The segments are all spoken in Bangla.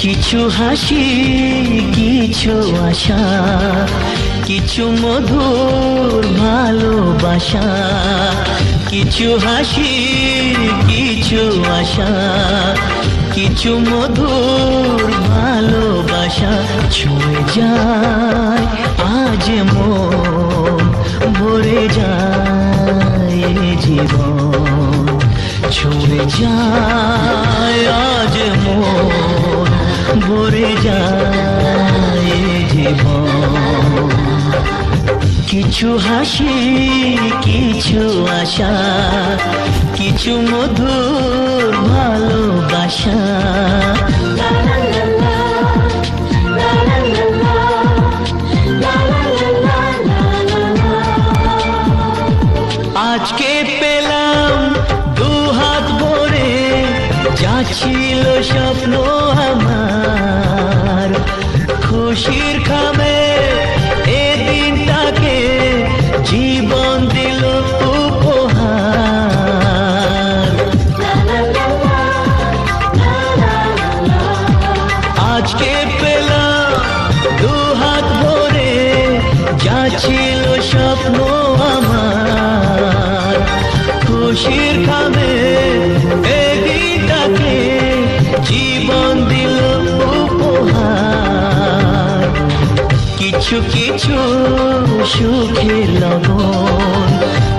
কিছু হাসি, কিছু আশা, কিছু মধুর ভালোবাসা। কিছু হাসি, কিছু আশা, কিছু মধুর ভালোবাসা। ছুঁয়ে যায় আজ মন, ভরে যায় জীবন। ছুঁয়ে যায় আজ মন, ভরে যায় জীবন। কিছু হাসি, কিছু আশা, কিছু মধুর ভালোবাসা। আজকে পেলাম দু হাত ভরে, যা ছিল স্বপ্ন আমার। খুশির খামে এ দিনটাকে জীবন দিল উপহার। আজকে পেলাম দু হাত ভরে, যা ছিল স্বপ্ন আমার। খুশির খামে এ দিনটাকে জীবন দিল উপহার। কিছু কিছু সুখের লবণ,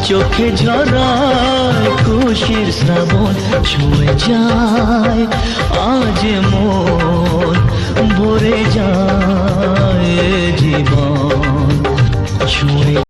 চোখে ঝরায় খুশির শ্রাবণ। ছুঁয়ে যায় আজ মন, ভরে যায় জীবন। ছুঁয়ে